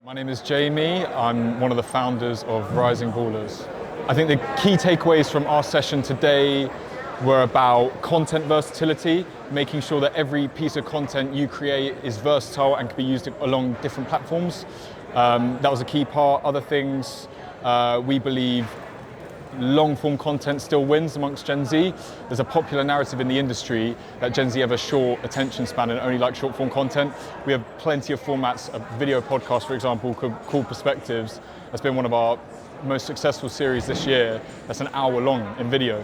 My name is Jamie. I'm one of the founders of Rising Ballers. I think the key takeaways from our session today were about content versatility, making sure that every piece of content you create is versatile and can be used along different platforms. That was a key part. Other things, we believe long-form content still wins amongst Gen Z. There's a popular narrative in the industry that Gen Z have a short attention span and only like short-form content. We have plenty of formats. A video podcast, for example, called Perspectives. That's been one of our most successful series this year. That's an hour long in video,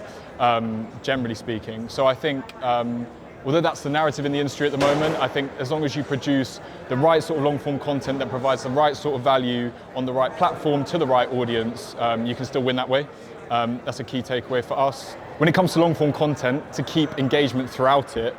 generally speaking. So I think, although that's the narrative in the industry at the moment, I think as long as you produce the right sort of long-form content that provides the right sort of value on the right platform to the right audience, you can still win that way. That's a key takeaway for us. When it comes to long-form content, to keep engagement throughout it,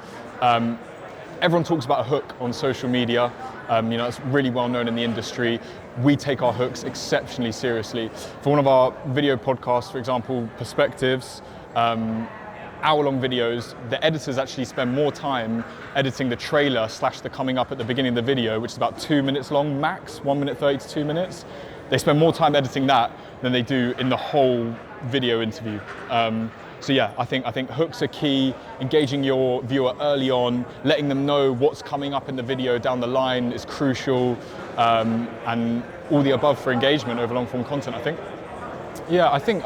everyone talks about a hook on social media. It's really well known in the industry. We take our hooks exceptionally seriously. For one of our video podcasts, for example, Perspectives, hour-long videos, the editors actually spend more time editing the trailer / the coming up at the beginning of the video, which is about 2 minutes long, max, 1 minute 30 to 2 minutes. They spend more time editing that than they do in the whole video interview. So yeah, I think hooks are key. Engaging your viewer early on, letting them know what's coming up in the video down the line is crucial, and all the above for engagement over long-form content. I think. Yeah, I think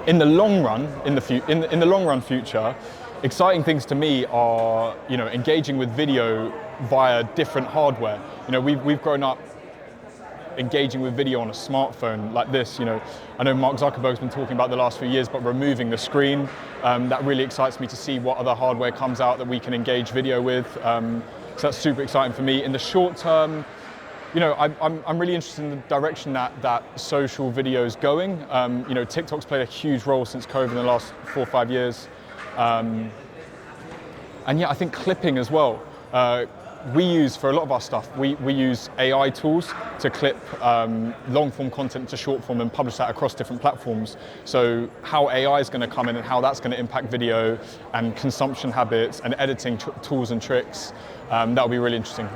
in the long run, in the long run future, exciting things to me are engaging with video via different hardware. We've grown up engaging with video on a smartphone like this. I know Mark Zuckerberg's been talking about the last few years, but removing the screen, that really excites me to see what other hardware comes out that we can engage video with. So that's super exciting for me. In the short term, I'm really interested in the direction that social video is going. TikTok's played a huge role since COVID in the last 4 or 5 years. And yeah, I think clipping as well. We use, for a lot of our stuff, we use AI tools to clip long-form content to short-form and publish that across different platforms. So how AI is going to come in and how that's going to impact video and consumption habits and editing tools and tricks, that'll be really interesting.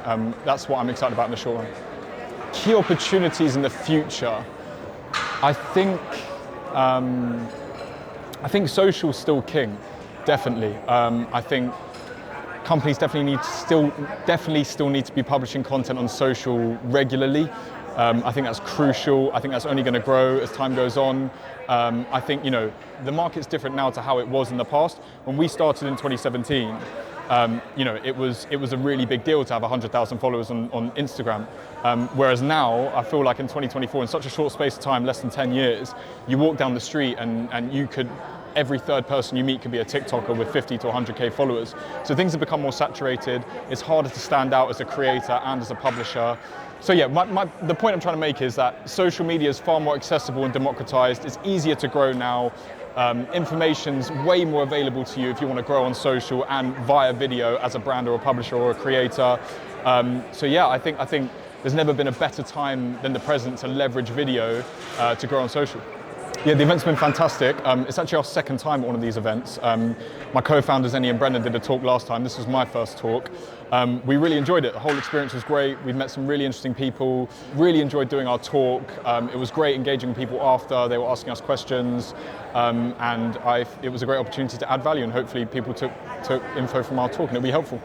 That's what I'm excited about in the short run. Key opportunities in the future. I think social's still king, definitely. I think companies definitely still need to be publishing content on social regularly. I think that's crucial. I think that's only going to grow as time goes on. I think the market's different now to how it was in the past. When we started in 2017, it was a really big deal to have 100,000 followers on Instagram. Whereas now, I feel like in 2024, in such a short space of time, less than 10 years, you walk down the street and you could. Every third person you meet could be a TikToker with 50 to 100K followers. So things have become more saturated. It's harder to stand out as a creator and as a publisher. So yeah, the point I'm trying to make is that social media is far more accessible and democratized. It's easier to grow now. Information's way more available to you if you want to grow on social and via video as a brand or a publisher or a creator. So yeah, I think there's never been a better time than the present to leverage video to grow on social. Yeah, the event's been fantastic. It's actually our second time at one of these events. My co-founders, Ennie and Brendan, did a talk last time. This was my first talk. We really enjoyed it. The whole experience was great. We've met some really interesting people, really enjoyed doing our talk. It was great engaging with people after. They were asking us questions. It was a great opportunity to add value, and hopefully people took info from our talk and it'll be helpful.